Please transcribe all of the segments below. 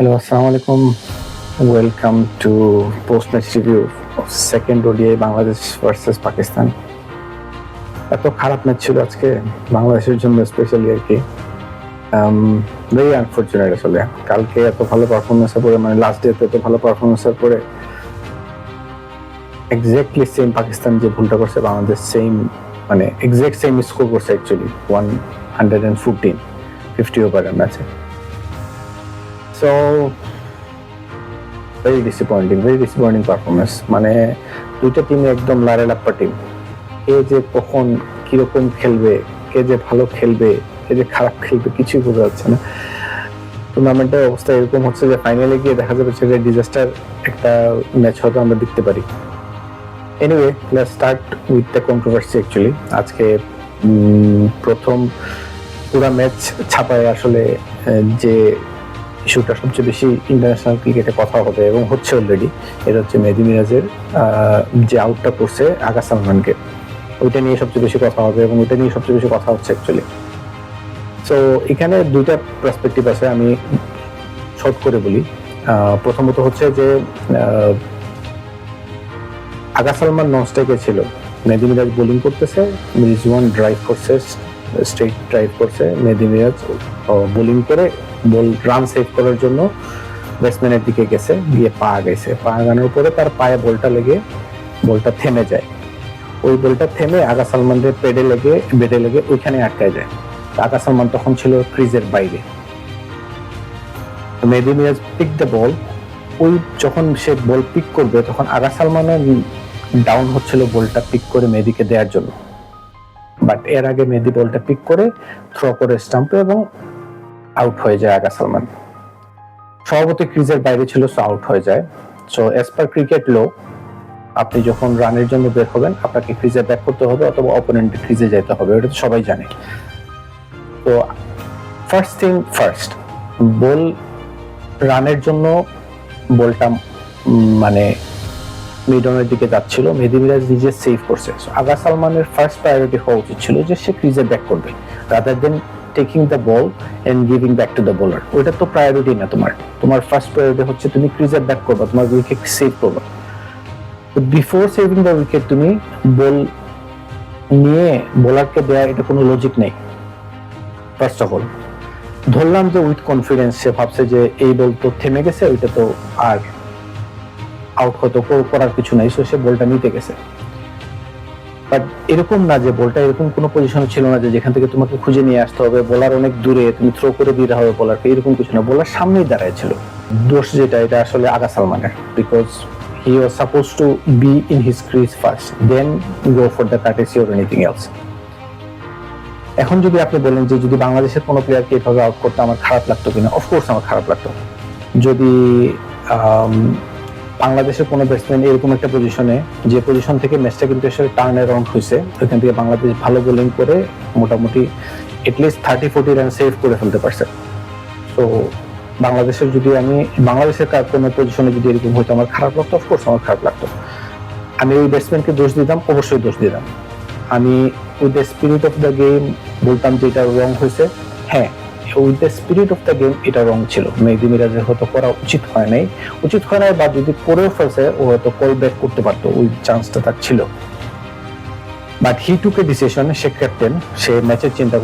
Hello, Assalamualaikum. Welcome to post-match review of second ODI Bangladesh versus Pakistan. এত খারাপ match ছিল আজকে বাংলাদেশের জন্য স্পেশালি আর কি। ভেরি আনফরচুনেট আসলে। কালকে এত ভালো পারফরমেন্সের পরে মানে লাস্ট ডেতে এত ভালো পারফরমেন্সের পরে এক্স্যাক্টলি সেম পাকিস্তান যে ভুলটা করছে বাংলাদেশ সেম মানে এক্স্যাক্ট সেম স্কোর করছে অ্যাকচুয়ালি 114 50 ওভারের ম্যাচে। So very disappointing performance. মানে দুইটা টিম একদম লাড়ালাপ্পা টিম। কে যে কখন কিরকম খেলবে, কে যে ভালো খেলবে, কে যে খারাপ খেলবে কিছুই বোঝা যাচ্ছে না। টুর্নামেন্টের অবস্থা এরকম হচ্ছে যে ফাইনালে গিয়ে দেখা যাবে যে ডিজাস্টার একটা ম্যাচ হয়তো আমরা দেখতে পারি। Anyway, let's start with the controversy actually. আজকে প্রথম পুরা ম্যাচ ছাপায় আসলে যে ইস্যুটা সবচেয়ে বেশি ইন্টারন্যাশনাল ক্রিকেটে কথা হবে এবং হচ্ছে অলরেডি, এটা হচ্ছে মেহেদী মিরাজের যে আউটটা করছে আগা সালমানকে, ওইটা নিয়ে সবচেয়ে বেশি কথা হবে এবং ওইটা নিয়ে সবচেয়ে বেশি কথা হচ্ছে অ্যাকচুয়ালি। সো এখানে দুইটা পার্সপেক্টিভ আছে, আমি শর্ট করে বলি। প্রথমত হচ্ছে যে আগা সালমান নন স্ট্রাইকে ছিল, মেহেদী মিরাজ বোলিং করতেছে, রিজওয়ান ড্রাইভ করছে, স্ট্রেট ড্রাইভ করছে, মেহেদী মিরাজ বোলিং করে রান সেভ করার জন্য ব্যাটসম্যানের দিকে গেছে, গিয়ে পা গেছে, পা গানোর পরে তার পায়ে বলটা লেগে বলটা থেমে যায়। ওই বলটা থেমে আগা সালমানের বেডে লেগে ওইখানে আটকায় যায়। আগা সালমান তখন ছিল ক্রিজের বাইরে। মেহেদী মিরাজ পিক দ্য বল। ওই যখন সে বল পিক করবে তখন আগা সালমানের ডাউন হচ্ছিল বলটা পিক করে মেহেদীকে দেওয়ার জন্য, বাট এর আগে মেহেদী বলটা পিক করে থ্রো করে স্টাম্পে এবং আউট হয়ে যায় আগা সালমান। স্বভাবতই ক্রিজের বাইরে ছিল, সো আউট হয়ে যায়। সো অ্যাজ পার ক্রিকেট ল, আপনি যখন রানের জন্য বের হবেন আপনাকে ক্রিজে ব্যাক করতে হবে অথবা অপোনেন্টের ক্রিজে যেতে হবে, এটা তো সবাই জানে। তো ফার্স্ট থিং ফার্স্ট, বল রানের জন্য বলটা মানে মিড অনের দিকে যাচ্ছিল, মেহেদী মিরাজ নিজে সেভ করছে। আগা সালমানের ফার্স্ট প্রায়োরিটি হওয়া উচিত ছিল যে সে ক্রিজে ব্যাক করবে, rather than taking the ball and giving back to the bowler. ওইটা তো প্রায়োরিটি না, তোমার ফার্স্ট প্রায়োরিটি হচ্ছে তুমি ক্রিজে ব্যাক করবা, তোমার উইকেট সেভ করবা। তো বিফোর সেভিং দ্য উইকেট তুমি বল নিয়ে বোলারকে দেয়া, এটা কোনো লজিক নেই। ফার্স্ট অফ অল ধরলাম যে উইথ কনফিডেন্স সে ভাবছে যে এই বল তো থেমে গেছে, ওইটা তো আর আউট হয়তো করার কিছু নাই, সো সে বলটা নিতে গেছে। বাট এরকম না যে বলটা এরকম কোনো পজিশন ছিল না যে যেখান থেকে তোমাকে খুঁজে নিয়ে আসতে হবে, বোলার অনেক দূরে, তুমি থ্রো করে দিতে হবে বোলারকে, এরকম কিছু না। বোলার সামনেই দাঁড়ায় ছিল। দোষ যেটা, এটা আসলে আগা সালমানের, because he was suppose to be in his crease first, then go for the courtesy or anything else. এখন যদি আপনি বলেন যে যদি বাংলাদেশের কোনো প্লেয়ারকে এভাবে আউট করতে আমার খারাপ লাগতো কিনা, অফকোর্স আমার খারাপ লাগতো। যদি বাংলাদেশের কোনো ব্যাটসম্যান এরকম একটা পজিশনে, যে পজিশন থেকে ম্যাচটা কিন্তু আসলে টার্ন অ্যারাউন্ড হয়েছে, ওইখান থেকে বাংলাদেশ ভালো বোলিং করে মোটামুটি এটলিস্ট 30-40 রান সেভ করে ফেলতে পারছে। তো বাংলাদেশের কোনো পজিশনে যদি এরকম হইতো আমার খারাপ লাগতো, অফকোর্স আমার খারাপ লাগতো। আমি ওই ব্যাটসম্যানকে দোষ দিতাম, অবশ্যই দোষ দিতাম। আমি with the spirit of the game বলতাম যে এটা রং হয়েছে। হ্যাঁ, with the spirit of the game এটা রং ছিল, মেহেদী মিরাজের হয়তো করা উচিত হয় নাই, বা যদি করেও ফেলছে ও হয়তো কল ব্যাক করতে পারতো, ওই চান্সটা তার ছিল। But he took a decision, সে ক্যাপ্টেন, সে ম্যাচের চিন্তা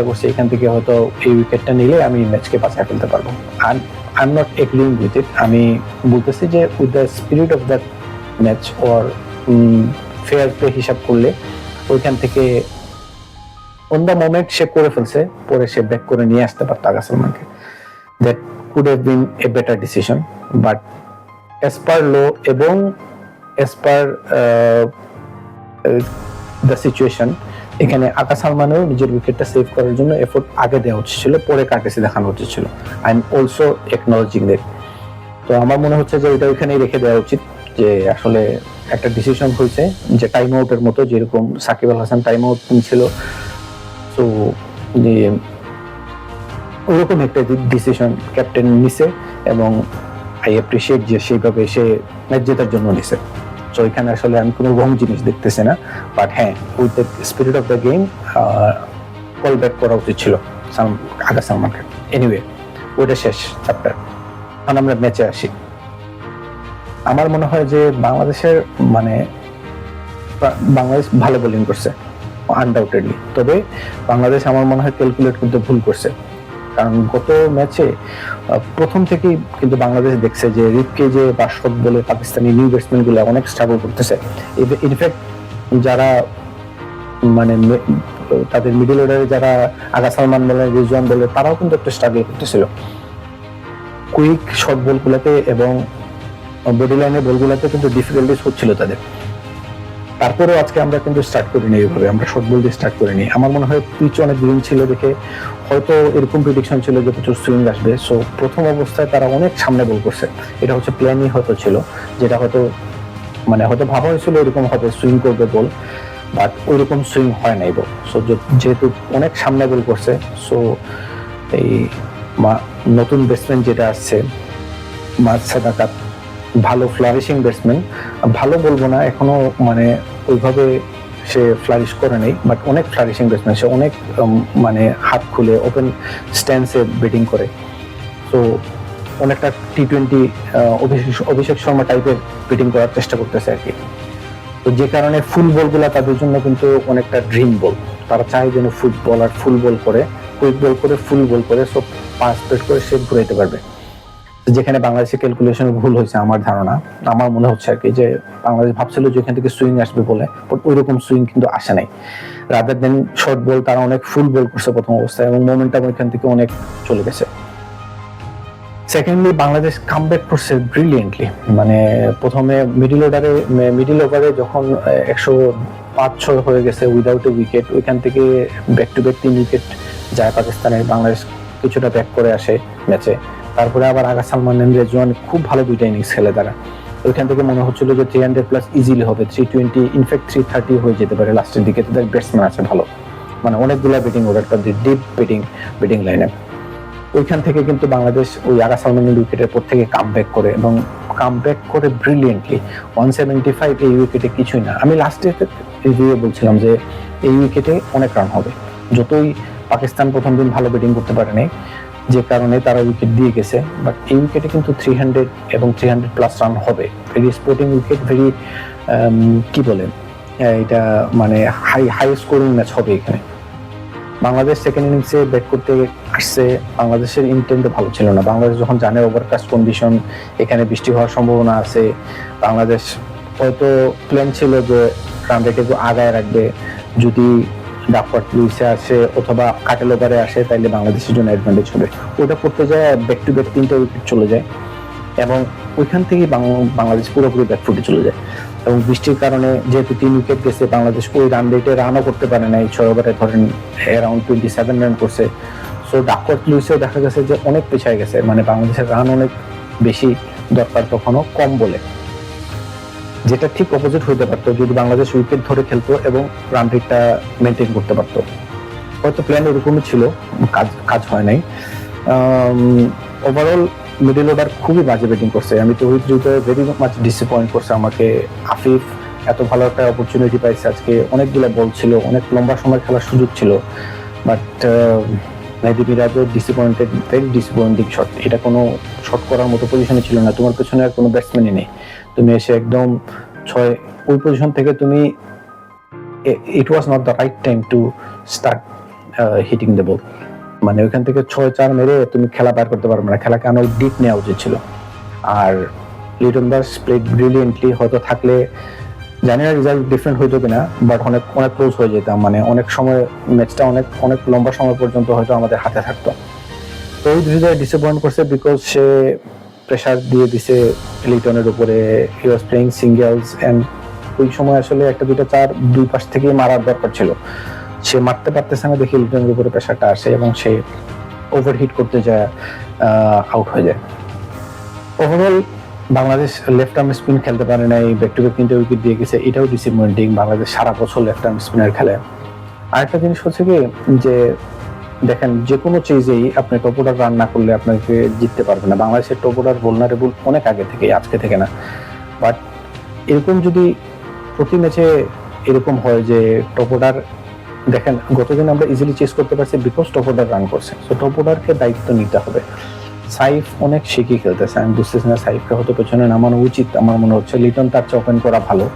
করছে এখান থেকে হয়তো এই উইকেটটা নিলে আমি ম্যাচকে বাঁচায় ফেলতে পারবো। I am not agreeing with it. আমি বলতেছি যে with the spirit of the match or fair play হিসাব করলে ওইখান থেকে অন দ্য মোমেন্ট সে করে ফেলছে, পরে সে ব্যাক করে নিয়ে আসতে পারতো আগা সালমানকে। That could have been a better decision. But as per law এবং অ্যাজ পার দ্য সিচুয়েশন, এখানে আগা সালমানেও নিজের উইকেটটা সেভ করার জন্য এফোর্ট আগে দেওয়া হচ্ছিল, পরে কার্টেসি দেখানো হচ্ছিল। I am also acknowledging that. তো আমার মনে হচ্ছে যে ওইটা ওইখানেই রেখে দেওয়া উচিত, যে আসলে একটা ডিসিশন হয়েছে যে টাইম আউটের মতো, যেরকম সাকিব আল হাসান টাইম আউট নিয়েছিল, তো ওরকম একটা ডিসিশন ক্যাপ্টেন নিছে এবং আই অ্যাপ্রিশিয়েট যে সেইভাবে সে ম্যাচ জেতার জন্য নিছে। তো এখানে আসলে আমি কোনো রং জিনিস দেখতেছি না। বাট হ্যাঁ, with the spirit of the game call back করা উচিত ছিল আগা সালমানকে। এনিওয়ে, ওইটা শেষ চ্যাপ্টার। এখন আমরা ম্যাচে আসি। আমার মনে হয় যে বাংলাদেশের মানে বাংলাদেশ ভালো বোলিং করছে আনডাউটেডলি, তবে বাংলাদেশ আমার মনে হয় ক্যালকুলেট করতে ভুল করছে। কারণ গত ম্যাচে প্রথম থেকেই কিন্তু বাংলাদেশ দেখছে যে রিপকে যে বা শট বলে পাকিস্তানি নিউ ব্যাটসম্যান গুলো অনেক স্ট্রাগল করতেছে। ইনফ্যাক্ট যারা মানে তাদের মিডল অর্ডারে যারা আগা সালমান বলে, রিজওয়ান বলে, তারাও কিন্তু একটা স্ট্রাগল করতেছিল কুইক শর্ট বলগুলোতে, এবং বডি লাইনের বলগুলোতে কিন্তু ডিফিকাল্টিস হচ্ছিল তাদের। তারপরেও আজকে আমরা কিন্তু স্টার্ট করিনি এইভাবে, আমরা শর্ট বল দিয়ে স্টার্ট করিনি। আমার মনে হয় পিচ অনেক গ্রিন ছিল দেখে হয়তো এরকম প্রেডিকশন ছিল যে প্রচুর সুইং আসবে, সো প্রথম অবস্থায় তারা অনেক সামনে বল করছে। এটা হচ্ছে প্ল্যানই হয়তো ছিল, যেটা হয়তো মানে হয়তো ভাবা হয়েছিল এরকম হবে সুইং করবে বল, বাট ওইরকম সুইং হয় নাই বল। সো যেহেতু অনেক সামনে বল করছে, সো এই নতুন ব্যাটসম্যান যেটা আসছে মার্ক সাদাকাত, ভালো ফ্লারিশিং ব্যাটসম্যান, ভালো বলবো না এখনো মানে ওইভাবে সে ফ্লারিশ করে নেই, বাট অনেক ফ্লারিশিং ব্যাটসম্যান। সে অনেক মানে হাত খুলে ওপেন স্ট্যান্সে ব্যাটিং করে, তো অনেকটা টি-20 অভিষেক শর্মা টাইপের ব্যাটিং করার চেষ্টা করতেছে আর কি। তো যে কারণে ফুল বলগুলা তাদের জন্য কিন্তু অনেকটা ড্রিম বল। তারা চায় যেন ফুটবলার ফুল বল করে, কুইক বল করে, ফুল বল করে, সব পাস পেট করে সে ঘুরাইতে পারবে। যেখানে বাংলাদেশের ক্যালকুলেশন ভুল হয়েছে আমার ধারণা, আমার মনে হচ্ছে আর কি, যে বাংলাদেশ ভাবছিল যে এখান থেকে সুইং আসবে বলে, বাট ওইরকম সুইং কিন্তু আসে নাই। রাদার দেন শর্ট বল তারা অনেক ফুল বল করছে প্রথম অবস্থায়, এবং মোমেন্টাম ওইখান থেকে অনেক চলে গেছে। সেকেন্ডলি বাংলাদেশ কামব্যাক করছে ব্রিলিয়েন্টলি। মানে প্রথমে মিডল ওভারে যখন 105-6 হয়ে গেছে উইদাউট এ উইকেট, ওইখান থেকে ব্যাক টু ব্যাক 3 উইকেট যায় পাকিস্তানের। বাংলাদেশ কিছুটা ব্যাক করে আসে ম্যাচে, তারপরে আবার আগা সালমান রেজওয়ান খুব ভালো দুইটা ইনিংস খেলে তারা। ওইখান থেকে মনে হচ্ছিল যে 300+ ইজিলি হবে, 320, ইনফ্যাক্ট 330 হয়ে যেতে পারে লাস্টের দিকে। তাদের ব্যাটসম্যান আছে ভালো, মানে অনেকগুলা ব্যাটিং অর্ডার, তাদের ডিপ ব্যাটিং লাইনে। ওইখান থেকে কিন্তু বাংলাদেশ ওই আগা সালমানের উইকেটের পর থেকে কামব্যাক করে, এবং কামব্যাক করে ব্রিলিয়েন্টলি। 175 এই উইকেটে কিছুই না। আমি লাস্টে রিভিউয়ে বলছিলাম যে এই উইকেটে অনেক রান হবে, যতই পাকিস্তান প্রথম দিন ভালো ব্যাটিং করতে পারে নাই, যে কারণে তারা উইকেট দিয়ে গেছে, বাট এই উইকেটে কিন্তু 300 এবং 300+ রান হবে। ভেরি স্পোর্টিং উইকেট, ভেরি কি বলে এটা, মানে হাই স্কোরিং ম্যাচ হবে এখানে। বাংলাদেশ সেকেন্ড ইনিংসে ব্যাট করতে আসছে, বাংলাদেশের ইন্টেন্ট ভালো ছিল না। বাংলাদেশ যখন জানে ওভারকাস্ট কন্ডিশন, এখানে বৃষ্টি হওয়ার সম্ভাবনা আছে, বাংলাদেশ হয়তো প্ল্যান ছিল যে রান রেট একটু আগায় রাখবে, যদি ডাকওয়ার্থ লুইসে আসে অথবা কাটেল ওভারে আসে তাইলে বাংলাদেশের জন্য অ্যাডভান্টেজ হবে। ওটা করতে যায় ব্যাক টু ব্যাক 3টা উইকেট চলে যায়, এবং ওইখান থেকেই বাংলাদেশ পুরোপুরি ব্যাকফুটে চলে যায়। এবং বৃষ্টির কারণে যেহেতু 3 উইকেট গেছে, বাংলাদেশ ওই রান রেটে রানও করতে পারে নাই। 6 ওভারে ধরেন অ্যারাউন্ড 27 রান করছে। সো ডাকওয়ার্থ লুইসেও দেখা গেছে যে অনেক পিছিয়ে গেছে, মানে বাংলাদেশের রান অনেক বেশি দরকার, তখনও কম বলে, যেটা ঠিক অপোজিট হইতে পারতো যদি বাংলাদেশ উইকেট ধরে খেলতো এবং রান রেটটা মেনটেন করতে পারতো। হয়তো প্ল্যান এরকমই ছিল, কাজ হয় নাই। ওভারঅল মিডল অর্ডার খুবই বাজে ব্যাটিং করছে। আমি তো হৃদয় ভেরি মাচ ডিসঅ্যাপয়েন্ট করছে আমাকে। আফিফ এত ভালো একটা অপরচুনিটি পাইছে আজকে, অনেকগুলো বল ছিল, অনেক লম্বা সময় খেলার সুযোগ ছিল, বাট মেহেদী মিরাজও ডিসঅ্যাপয়েন্টেড, ভেরি ডিসঅ্যাপয়েন্টিং শট। এটা কোনো শট করার মতো পজিশনে ছিল না, তোমার পেছনে আর কোনো ব্যাটসম্যানই নেই, তুমি এসে একদম 6 ওই পজিশন থেকে তুমি, it was not the right time to start hitting the ball. মানে ওইখান থেকে 6-4 মেরে তুমি খেলা পার করতে পারবে না, খেলাকে আরো ডিপ নেওয়া উচিত ছিল। আর লিটন দাস প্লেড ব্রিলিয়েন্টলি, হয়তো থাকলে জানি না রেজাল্ট ডিফারেন্ট হইতো কিনা, বাট অনেক ক্লোজ হয়ে যেতাম। মানে অনেক সময় ম্যাচটা অনেক লম্বা সময় পর্যন্ত হয়তো আমাদের হাতে থাকতো। তো ওই হৃদয় ডিসঅ্যাপয়েন্ট করছে, বিকজ সে প্রেশার দিয়ে দিছে লিটনের উপরে। হি ওয়াজ প্লেইং সিঙ্গেলস, এন্ড ওই সময় আসলে একটা দুইটা 4 দুই পাশ থেকে মারার দরকার ছিল, সে মারতে পারতেছে না দেখে লিটনের উপরে প্রেশারটা আসে, এবং সে ওভারহিট করতে যায়, আউট হয়ে যায়। Overall Bangladesh left arm spin খেলতে পারে নাই, ব্যাক টু ব্যাক 3টে উইকেট দিয়ে গেছে, এটাও ডিসঅ্যাপয়েন্টিং। বাংলাদেশ সারা বছর লেফট আর্ম স্পিনার খেলে। আরেকটা জিনিস হচ্ছে কি, যে দেখেন যে কোনো চেজেই আপনি টপ অর্ডার রান না করলে আপনাকে জিততে পারবে না। বাংলাদেশের টপ অর্ডার ভুলনারেবল অনেক আগে থেকে, আজকে থেকে না। বাট এরকম যদি প্রতি ম্যাচে এরকম হয় যে টপ অর্ডার, দেখেন গতদিন আমরা ইজিলি চেস করতে পারছি বিকজ টপ অর্ডার রান করছে। সো টপ অর্ডারকে দায়িত্ব নিতে হবে। সাইফ অনেক শিখি খেলতেছে, আমি বুঝতেছি না সাইফকে হয়তো পেছনে নামানো উচিত। আমার মনে হচ্ছে লিটন তার চেয়ে ওপেন করা ভালো,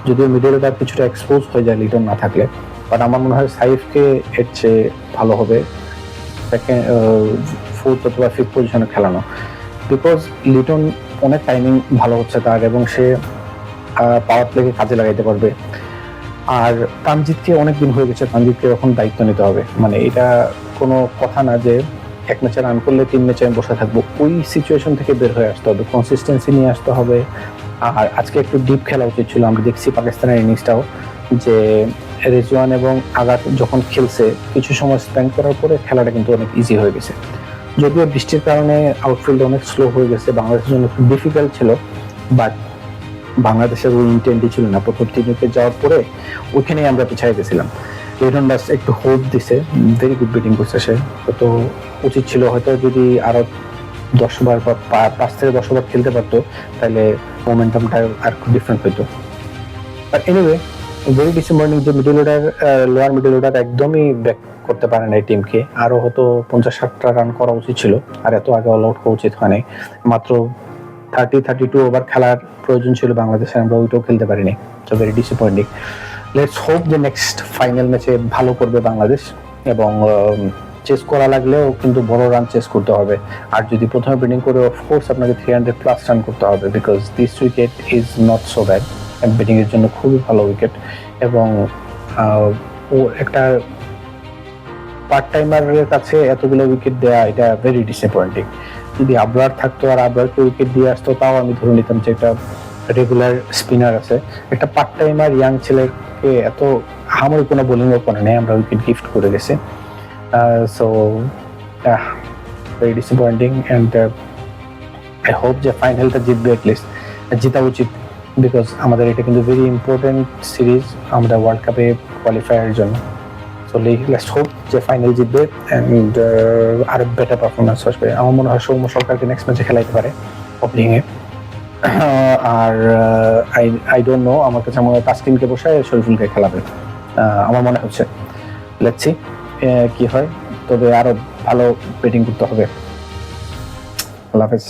যদিও মিডল অর্ডার কিছুটা এক্সপোজ হয়ে যায় লিটন না থাকলে, বাট আমার মনে হয় সাইফকে এর চেয়ে ভালো হবে সেকেন্ড, ফোর্থ অথবা ফিফথ পজিশনে খেলানো, বিকজ লিটন অনেক টাইমিং ভালো হচ্ছে তার, এবং সে পাওয়ার প্লেকে কাজে লাগাইতে পারবে। আর তানজিদকে অনেকদিন হয়ে গেছে, তানজিদকে এখন দায়িত্ব নিতে হবে, মানে এটা কোনো কথা না যে এক ম্যাচে রান করলে 3 ম্যাচে আমি বসে থাকবো, ওই সিচুয়েশন থেকে বের হয়ে আসতে হবে, কনসিস্টেন্সি নিয়ে আসতে হবে। আর আজকে একটু ডিপ খেলা উচিত ছিল, আমরা দেখছি পাকিস্তানের ইনিংসটাও যে রেজওয়ান এবং আগাত যখন খেলছে কিছু সময় স্পেন্ড করার পরে খেলাটা কিন্তু অনেক ইজি হয়ে গেছে। যদিও বৃষ্টির কারণে আউটফিল্ড অনেক স্লো হয়ে গেছে, বাংলাদেশের জন্য খুব ডিফিকাল্ট ছিল, বাট বাংলাদেশের ওই ইন্টেন্টই ছিল না। প্রথম 3 উইকেট যাওয়ার পরে ওইখানেই আমরা পিছিয়ে গেছিলাম। লিটন দাস একটু হোপ দিছে, ভেরি গুড ব্যাটিং করছে সে, তো উচিত ছিল হয়তো যদি আরো 10 ওভার বা 5 থেকে 10 ওভার খেলতে পারতো, তাহলে মোমেন্টামটা আর একটু ডিফারেন্ট হইতো। বাট এনিওয়ে, ভেরি ডিসঅ্যাপয়েন্টিং যে middle order, lower middle order একদমই ব্যাক করতে পারে না এই টিমকে। আরো হয়তো 50-60টা রান করা উচিত ছিল, আর এত আগে অল আউট হওয়া উচিত হয় নাই। মাত্র 30-32 ওভার খেলার প্রয়োজন ছিল বাংলাদেশের, আমরা ওইটাও খেলতে পারিনি, so very disappointing. Let's hope যে নেক্সট ফাইনাল ম্যাচে ভালো করবে বাংলাদেশ, এবং চেস করা লাগলেও কিন্তু বড় রান চেস করতে হবে। আর যদি প্রথমে ব্যাটিং করে অফকোর্স আপনাকে 300+ রান করতে হবে, because this wicket is not so bad, batting এর জন্য খুবই ভালো উইকেট। এবং ও একটা পার্ট টাইমারের কাছে এতগুলো উইকেট দেয়া, এটা ভেরি ডিসঅ্যাপয়েন্টিং। যদি আবরার থাকতো আর আবরারকে উইকেট দিয়ে আসতো, তাও আমি ধরে নিতাম যে একটা রেগুলার স্পিনার আছে। একটা পার্ট টাইমার ইয়াং ছেলেকে এত হামরি কোনো বোলিংও করে নেই, আমরা উইকেট গিফট করে গেছি। So very disappointing, and I hope যে ফাইনালটা জিতবে, অ্যাটলিস্ট জিতা উচিত, বিকজ আমাদের এটা কিন্তু ভেরি ইম্পর্টেন্ট সিরিজ, আমরা ওয়ার্ল্ড কাপে কোয়ালিফায়ারের জন্য। সো লেটস হোপ যে ফাইনাল জিতবে, অ্যান্ড আরো বেটার পারফরমেন্স আসবে। আমার মনে হয় সৌম্য সরকারকে নেক্সট ম্যাচে খেলাইতে পারে ওপেনিংয়ে। আর আই ডোন্ট নো, আমার কাছে মনে হয় তাসকিনকে বসায় শরীফুলকে খেলাবে, আমার মনে হচ্ছে। লেটস সি কি হয়, তবে আরো ভালো ব্যাটিং করতে হবে। আল্লাহ হাফেজ।